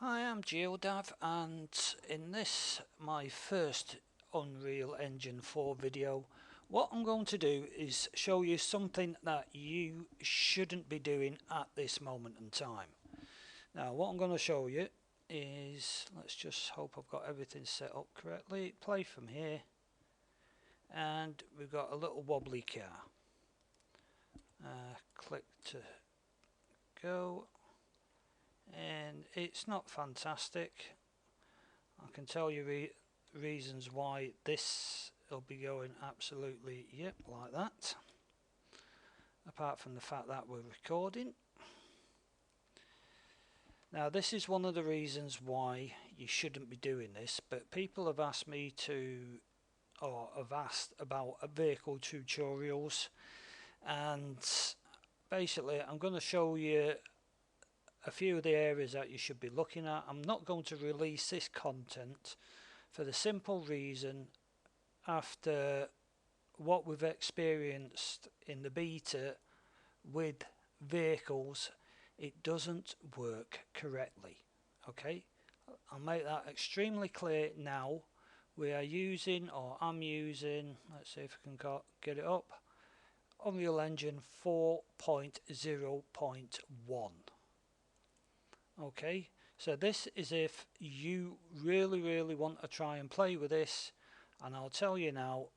Hi, I'm GeoDav, and in this, my first Unreal Engine 4 video, what I'm going to do is show you something that you shouldn't be doing at this moment in time. Now, what I'm going to show you is, let's just hope I've got everything set up correctly. Play from here, and we've got a little wobbly car. Click to go. And it's not fantastic. I can tell you reasons why this will be going absolutely like that, apart from the fact that we're recording. Now, this is one of the reasons why you shouldn't be doing this, but people have asked me to, or have asked about vehicle tutorials, and basically I'm going to show you a few of the areas that you should be looking at. I'm not going to release this content for the simple reason, after what we've experienced in the beta with vehicles, it doesn't work correctly. Okay, I'll make that extremely clear now. We are using, or I'm using, let's see if I can get it up, Unreal Engine 4.0.1. Okay, so this is if you really want to try and play with this, and I'll tell you now,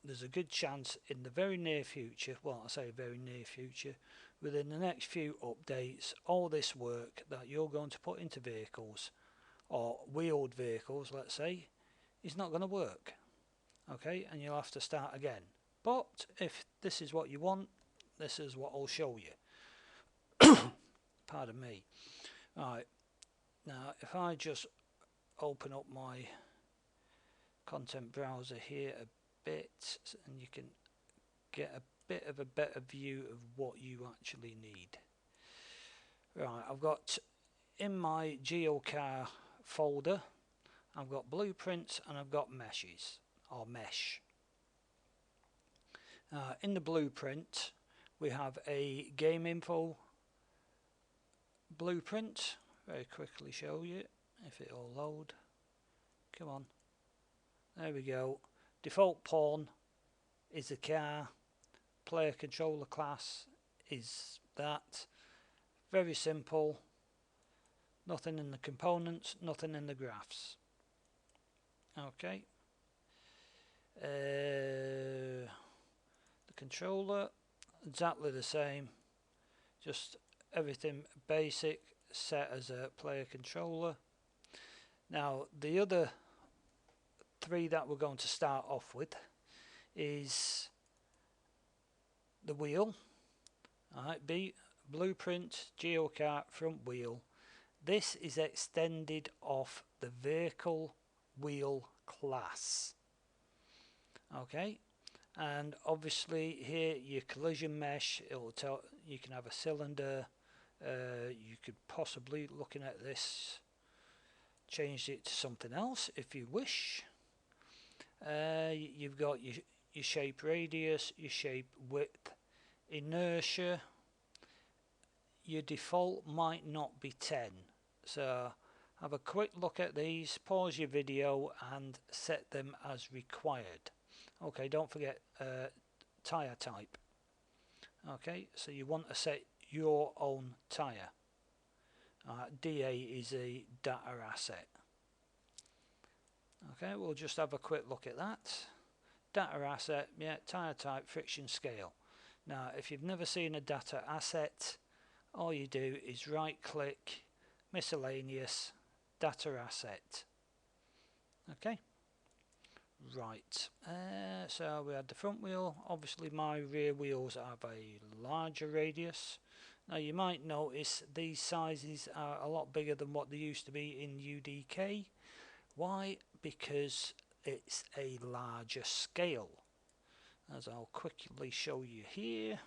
there's a good chance in the very near future, well I say very near future, within the next few updates, all this work that you're going to put into vehicles, or wheeled vehicles let's say, is not going to work. Okay, and you'll have to start again. But if this is what you want, this is what I'll show you. Pardon me. Right, now if I just open up my content browser here a bit, and you can get a bit of a better view of what you actually need. Right, I've got in my GeoCar folder, I've got blueprints and I've got meshes, or mesh. In the blueprint we have a game info blueprint. Very quickly show you if it'll load. Come on, there we go. Default pawn is the car, player controller class is that. Very simple, nothing in the components, nothing in the graphs. Okay, the controller exactly the same, just everything basic, set as a player controller. Now the other three that we're going to start off with is the wheel. Alright, blueprint GeoCar front wheel. This is extended off the vehicle wheel class. Okay, and obviously here your collision mesh, it will tell you can have a cylinder. You could possibly, looking at this, change it to something else if you wish. You've got your shape radius, your shape width, inertia. Your default might not be 10, so have a quick look at these, pause your video and set them as required. Okay, don't forget tyre type. Okay, so you want to set your own tyre. DA is a data asset. Okay, we'll just have a quick look at that. Data asset, yeah, tyre type, friction scale. Now if you've never seen a data asset, all you do is right click, miscellaneous, data asset. Okay, right, so we had the front wheel. Obviously my rear wheels have a larger radius. Now you might notice these sizes are a lot bigger than what they used to be in UDK. Why? Because it's a larger scale, as I'll quickly show you here.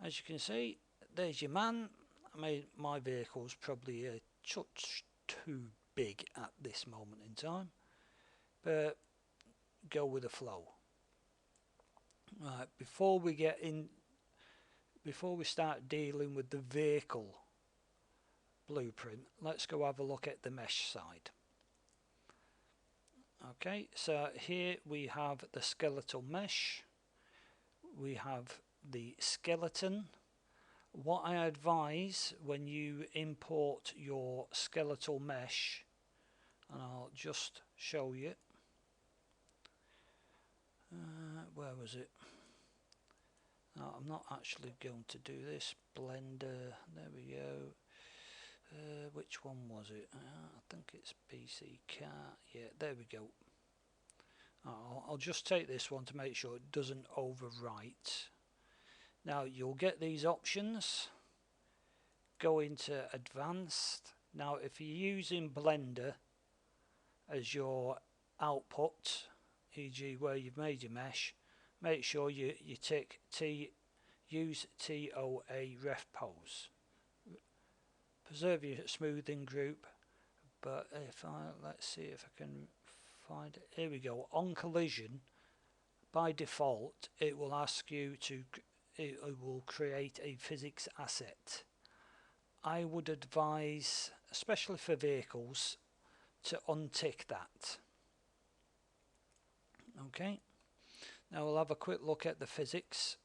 As you can see, there's your man. I mean, my vehicle's probably a touch too big at this moment in time, but go with the flow. Right, before we start dealing with the vehicle blueprint, let's go have a look at the mesh side. Okay, so here we have the skeletal mesh, we have the skeleton. What I advise when you import your skeletal mesh, and I'll just show you, where was it? No, I'm not actually going to do this. Blender, there we go. Which one was it? I think it's BC Car. Yeah, there we go. I'll just take this one to make sure it doesn't overwrite. Now you'll get these options. Go into advanced. Now if you're using Blender as your output, e.g. where you've made your mesh, make sure you tick use TOA ref pose. Preserve your smoothing group, but let's see if I can find it. Here we go. On collision, by default it will ask you to, it will create a physics asset. I would advise, especially for vehicles, to untick that. Okay, now we'll have a quick look at the physics.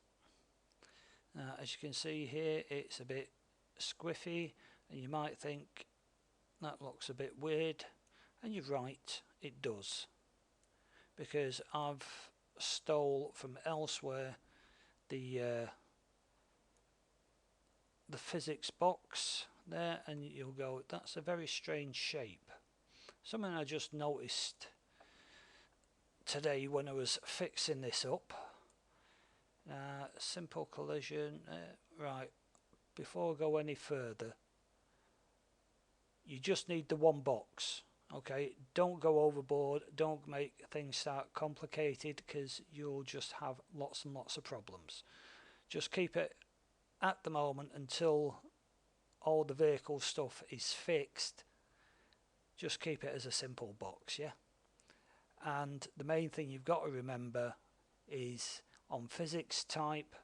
As you can see here, it's a bit squiffy and you might think that looks a bit weird, and you're right, it does, because I've stole from elsewhere the physics box there, and you'll go, that's a very strange shape. Something I just noticed today when I was fixing this up. Simple collision. Right, before I go any further, you just need the one box. Okay, don't go overboard, don't make things start complicated, because you'll just have lots and lots of problems. Just keep it at the moment until all the vehicle stuff is fixed. Just keep it as a simple box, yeah. And the main thing you've got to remember is on physics type,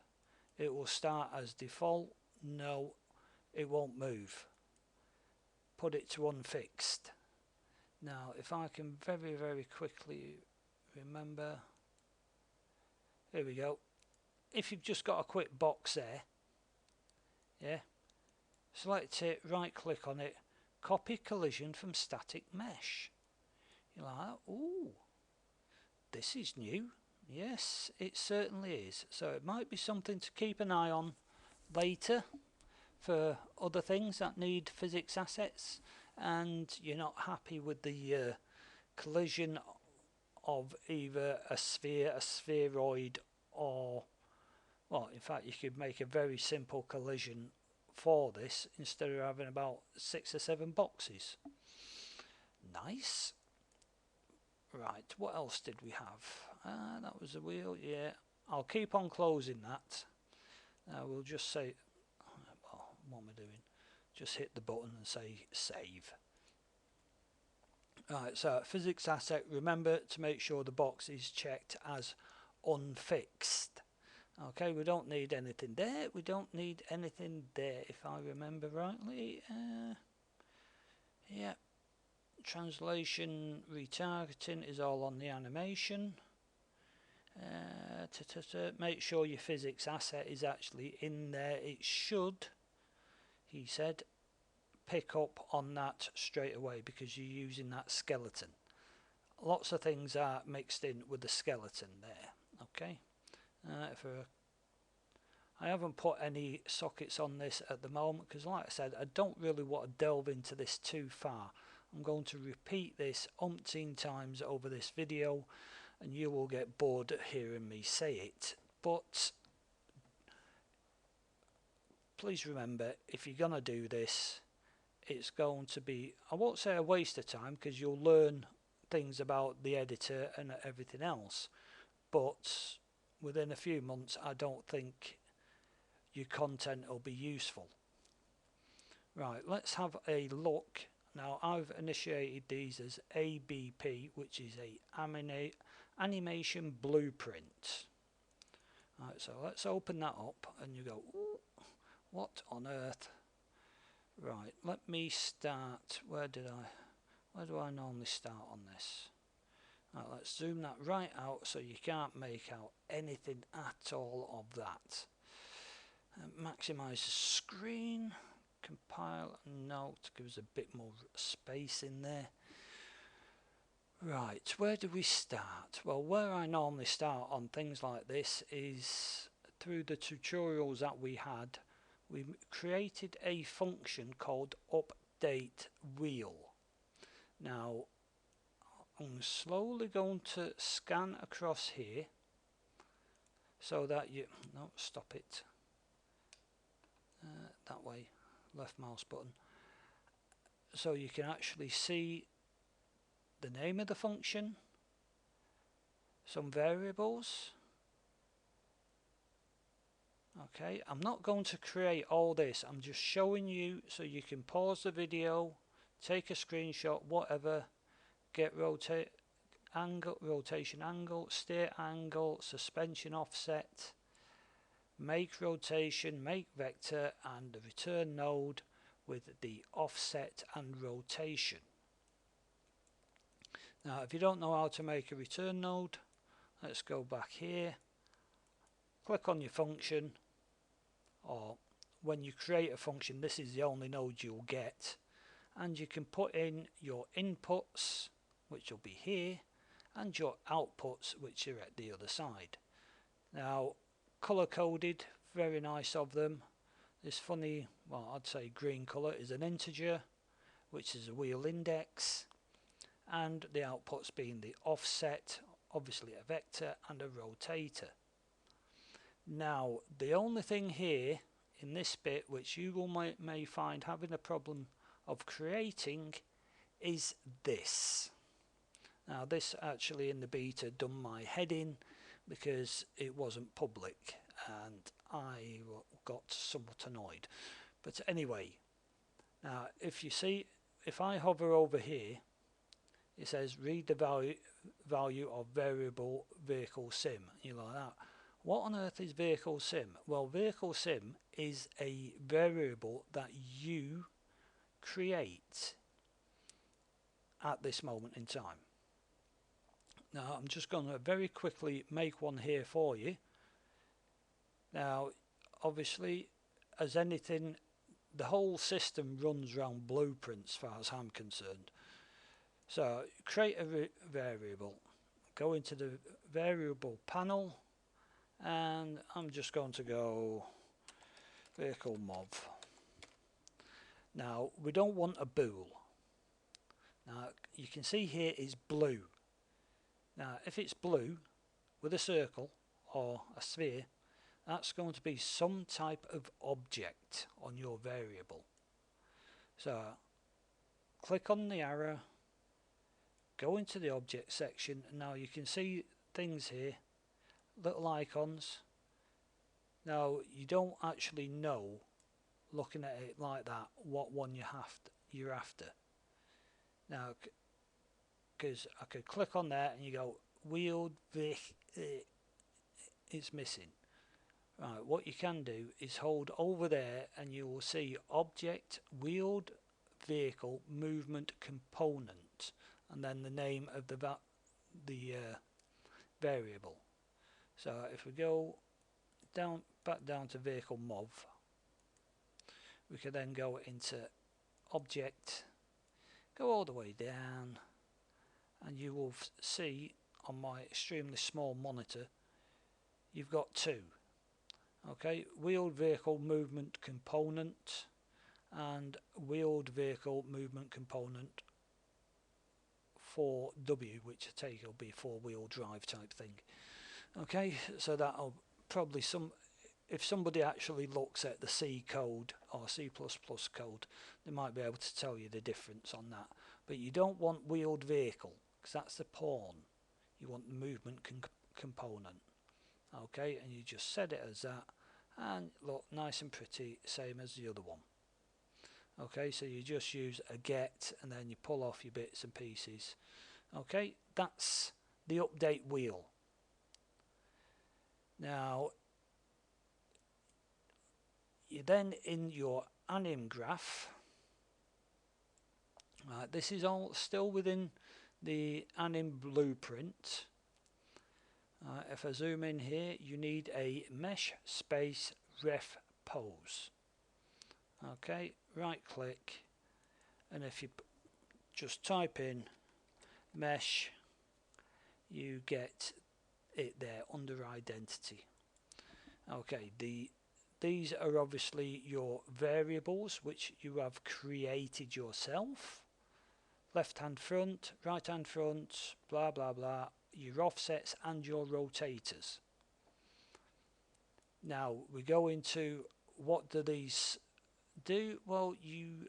it will start as default. No, it won't move. Put it to unfixed. Now if I can very quickly remember, here we go. If you've just got a quick box there, yeah, select it, right click on it, copy collision from static mesh. You're like, ooh, this is new. Yes, it certainly is. So it might be something to keep an eye on later for other things that need physics assets, and you're not happy with the collision of either a sphere, a spheroid, or, well, in fact you could make a very simple collision for this instead of having about 6 or 7 boxes. Nice. Right, what else did we have? That was a wheel, yeah. I'll keep on closing that. We'll just say, well, what am I doing? Just hit the button and say save. Right, so physics asset, remember to make sure the box is checked as unfixed. Okay, we don't need anything there, we don't need anything there, if I remember rightly. Yeah, translation retargeting is all on the animation. Make sure your physics asset is actually in there. It should, he said, pick up on that straight away because you're using that skeleton. Lots of things are mixed in with the skeleton there. Okay, I haven't put any sockets on this at the moment because, like I said, I don't really want to delve into this too far. I'm going to repeat this umpteen times over this video and you will get bored at hearing me say it, but please remember, if you're gonna do this, it's going to be, I won't say a waste of time because you'll learn things about the editor and everything else, but within a few months I don't think your content will be useful. Right, let's have a look. Now I've initiated these as ABP, which is a animation blueprint. Right, so let's open that up and you go, ooh, what on earth? Right, let me start. Where do I normally start on this? Right, let's zoom that right out so you can't make out anything at all of that. Maximize the screen, compile and note, give us a bit more space in there. Right, where do we start? Well, where I normally start on things like this is through the tutorials that we had. We created a function called update wheel. Now I'm slowly going to scan across here so that you stop it that way, left mouse button, so you can actually see the name of the function, some variables. Okay, I'm not going to create all this, I'm just showing you so you can pause the video, take a screenshot, whatever, get rotation angle, steer angle, suspension offset, make rotation, make vector, and the return node with the offset and rotation. Now if you don't know how to make a return node, let's go back here, click on your function, or when you create a function this is the only node you'll get, and you can put in your inputs, which will be here, and your outputs, which are at the other side. Now color coded, very nice of them. This funny, well I'd say green colour is an integer, which is a wheel index, and the outputs being the offset, obviously a vector and a rotator. Now the only thing here in this bit which you may find having a problem of creating is this. Now this actually in the beta done my head in because it wasn't public and I got somewhat annoyed. But anyway, now if you see, if I hover over here, it says read the value of variable vehicle sim. You like that? What on earth is vehicle sim? Well, vehicle sim is a variable that you create at this moment in time. Now I'm just going to very quickly make one here for you. Now obviously, as anything, the whole system runs around blueprints as far as I'm concerned. So create a variable, go into the variable panel, and I'm just going to go vehicle mov. Now we don't want a bool. Now you can see here is blue. Now if it's blue with a circle or a sphere, that's going to be some type of object on your variable. So click on the arrow, go into the object section, and now you can see things here, little icons. Now you don't actually know, looking at it like that, what one you're after. Now because I could click on there and you go wheeled it's missing. Right, what you can do is hold over there and you will see object wheeled vehicle movement component and then the name of the variable. So if we go back down to vehicle mov, we can then go into object, go all the way down, and you will see on my extremely small monitor you've got two. Okay, wheeled vehicle movement component and wheeled vehicle movement component 4W, which I take will be four-wheel drive type thing. Okay, so that'll probably if somebody actually looks at the C code or C++ code, they might be able to tell you the difference on that. But you don't want wheeled vehicle because that's the pawn. You want the movement component. Okay, and you just set it as that, and look nice and pretty, same as the other one. Okay, so you just use a get and then you pull off your bits and pieces. Okay, that's the update wheel. Now you then in your anim graph, This is all still within the anim blueprint. If I zoom in here, you need a mesh space ref pose. Okay, right click, and if you just type in mesh, you get it there under identity. Okay, these are obviously your variables which you have created yourself. Left hand front, right hand front, blah blah blah, your offsets and your rotators. Now we go into what do these do? Well, you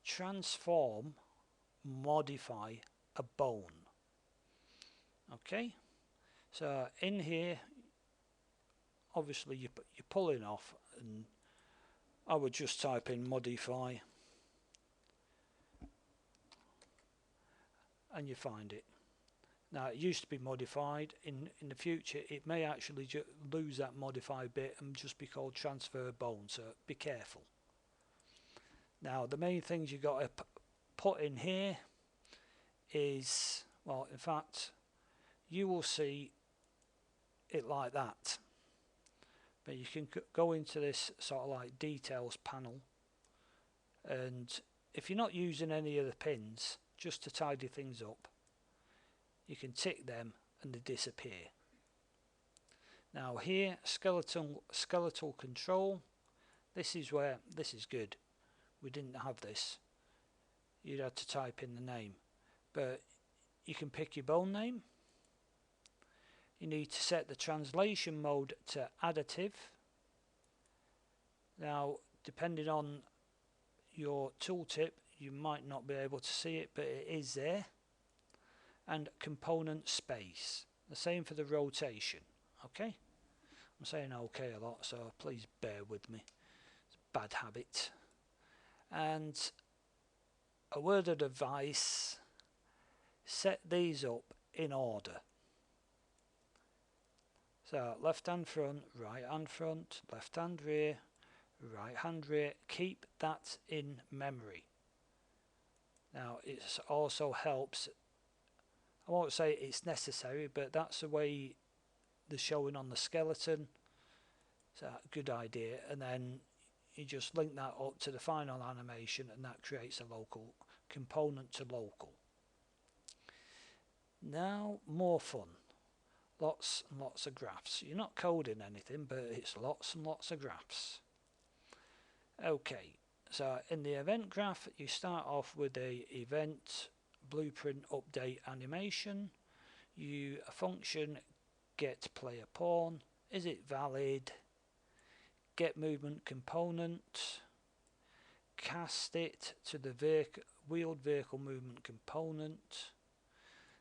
transform, modify a bone. Okay, so in here obviously you're pulling off, and I would just type in modify and you find it. Now it used to be modified. In the future it may actually lose that modify bit and just be called transfer bone, so be careful. Now the main things you got to put in here is, well, in fact you will see it like that, but you can go into this sort of like details panel, and if you're not using any of the pins, just to tidy things up, you can tick them and they disappear. Now here, skeletal control, this is where this is good. We didn't have this. You'd have to type in the name, but you can pick your bone name. You need to set the translation mode to additive. Now depending on your tooltip you might not be able to see it, but it is there. And component space, the same for the rotation. Okay, I'm saying okay a lot, so please bear with me, it's a bad habit. And a word of advice, set these up in order. So left hand front, right hand front, left hand rear, right hand rear, keep that in memory. Now it also helps, I won't say it's necessary, but that's the way they're showing on the skeleton. It's a good idea, and then you just link that up to the final animation and that creates a local component to local. Now more fun, lots and lots of graphs. You're not coding anything, but it's lots and lots of graphs. Okay, so in the event graph you start off with a event blueprint update animation. A function get player pawn, is it valid, get movement component, cast it to the wheeled vehicle movement component,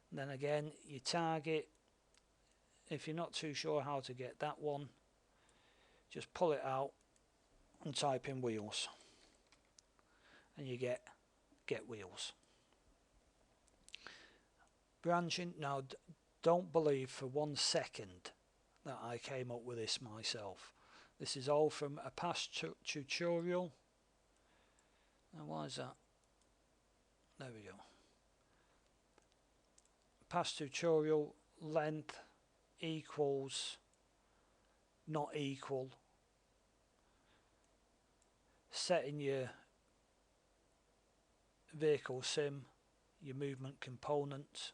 and then again you target. If you're not too sure how to get that one, just pull it out and type in wheels and you get wheels. Branching, now don't believe for 1 second that I came up with this myself. This is all from a past tutorial. Now why is that? There we go. Past tutorial, length equals not equal, setting your vehicle sim, your movement component,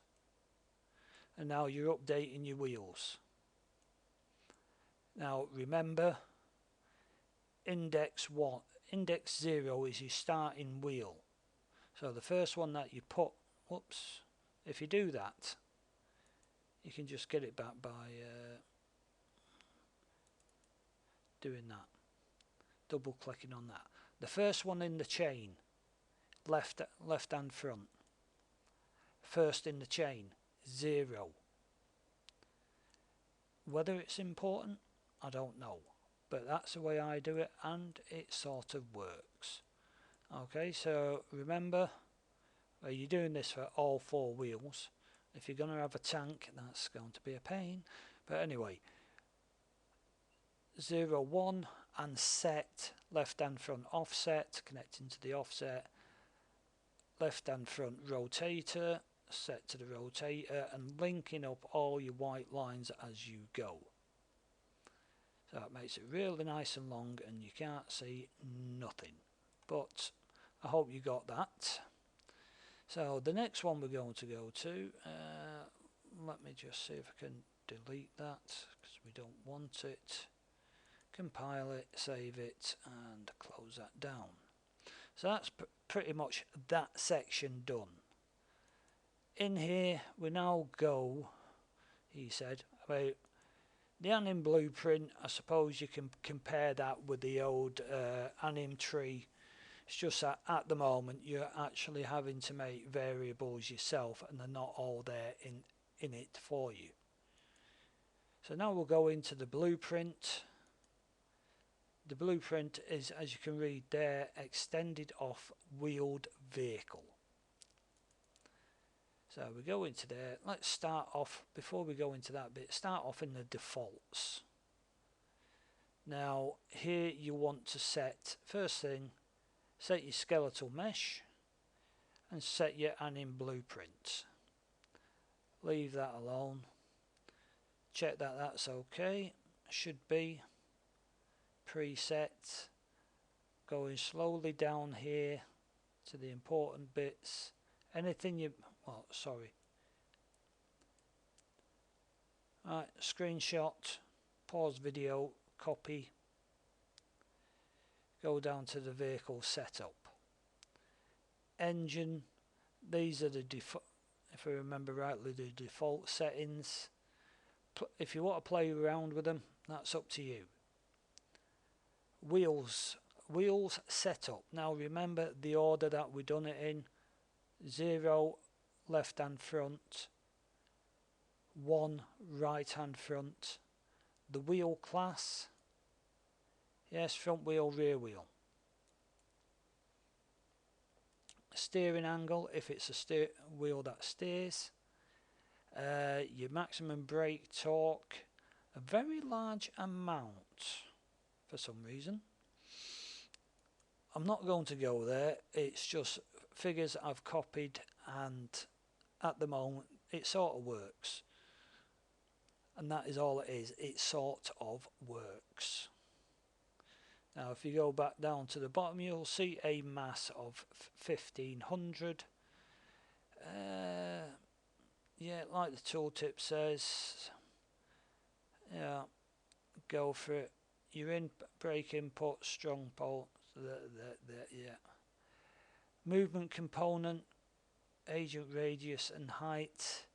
and now you're updating your wheels. Now remember, index 0 is your starting wheel, so the first one that you put, whoops, if you do that you can just get it back by doing that, double clicking on that. The first one in the chain, left hand front, first in the chain, 0. Whether it's important, I don't know, but that's the way I do it and it sort of works. Okay, so remember, you're doing this for all 4 wheels. If you're going to have a tank, that's going to be a pain, but anyway, 0, 1 and set, left hand front offset, connecting to the offset, left hand front rotator, set to the rotator, and linking up all your white lines as you go. So that makes it really nice and long and you can't see nothing. But I hope you got that. So the next one we're going to go to, let me just see if I can delete that because we don't want it. Compile it, save it, and close that down. So that's pretty much that section done. In here we now go, he said, about the anim blueprint. I suppose you can compare that with the old anim tree. It's just that at the moment you're actually having to make variables yourself and they're not all there in it for you. So now we'll go into the blueprint. The blueprint is, as you can read there, extended off wheeled vehicle. So we go into there. Let's start off, before we go into that bit, start off in the defaults. Now here you want to set, first thing, set your skeletal mesh and set your anim blueprint. Leave that alone. Check that that's okay. Should be. Preset. Going slowly down here to the important bits. Anything you, well, sorry. Right, screenshot, pause video, copy. Go down to the vehicle setup. Engine, these are the default, if I remember rightly, the default settings. If you want to play around with them, that's up to you. Wheels setup. Now remember the order that we done it in. 0 left hand front, 1 right hand front. The wheel class, yes, front wheel, rear wheel. Steering angle, if it's a wheel that steers. Your maximum brake torque, a very large amount for some reason. I'm not going to go there, it's just figures I've copied and at the moment it sort of works. And that is all it is, it sort of works. Now if you go back down to the bottom you'll see a mass of 1500. Yeah, like the tooltip says, yeah, go for it. You're in brake input, strong pull, yeah. Movement component, agent radius and height.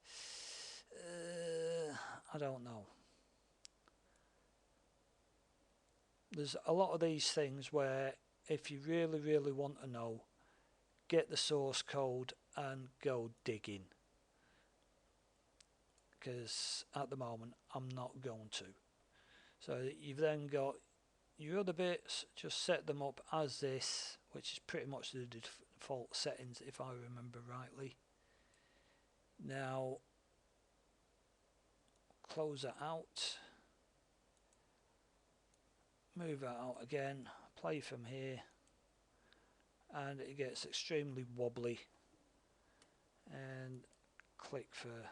I don't know. There's a lot of these things where if you really want to know, get the source code and go digging. Because at the moment I'm not going to. So you've then got your other bits, just set them up as this, which is pretty much the default settings if I remember rightly. Now close that out, move that out again, play from here, and it gets extremely wobbly, and click for,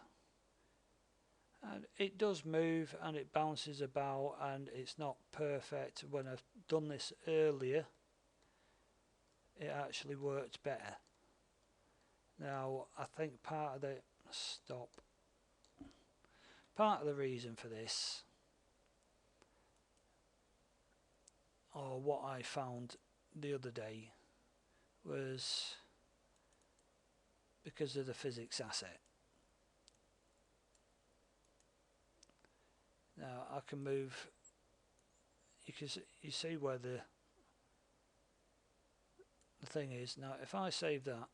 and it does move and it bounces about and it's not perfect. When I've done this earlier it actually worked better. Now I think part of the reason for this, or what I found the other day, was because of the physics asset. Now I can move, you see where the thing is. Now if I save that,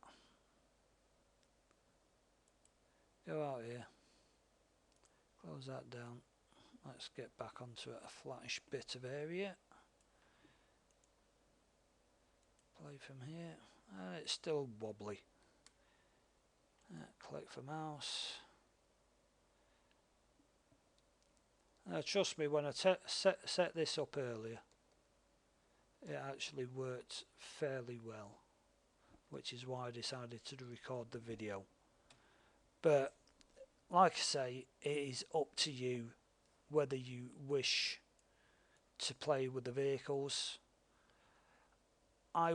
go out here, close that down, let's get back onto a flattish bit of area, play from here, and it's still wobbly. Click for mouse. Now trust me, when I set this up earlier, it actually worked fairly well. which is why I decided to record the video. But like I say, it is up to you whether you wish to play with the vehicles. I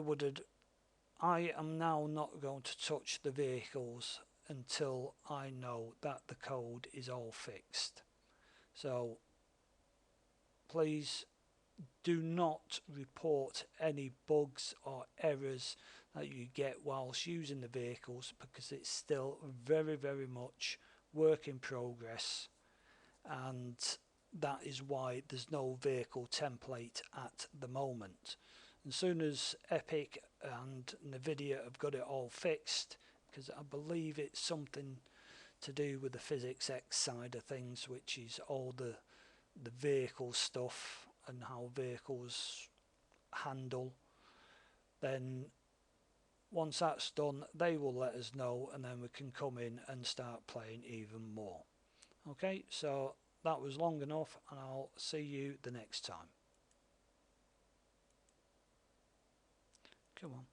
am now not going to touch the vehicles until I know that the code is all fixed. So please do not report any bugs or errors that you get whilst using the vehicles, because it's still very much work in progress, and that is why there's no vehicle template at the moment. As soon as Epic and Nvidia have got it all fixed, because I believe it's something to do with the physics X side of things, which is all the vehicle stuff and how vehicles handle, then once that's done they will let us know, and then we can come in and start playing even more. Okay, so that was long enough, and I'll see you the next time. Come on.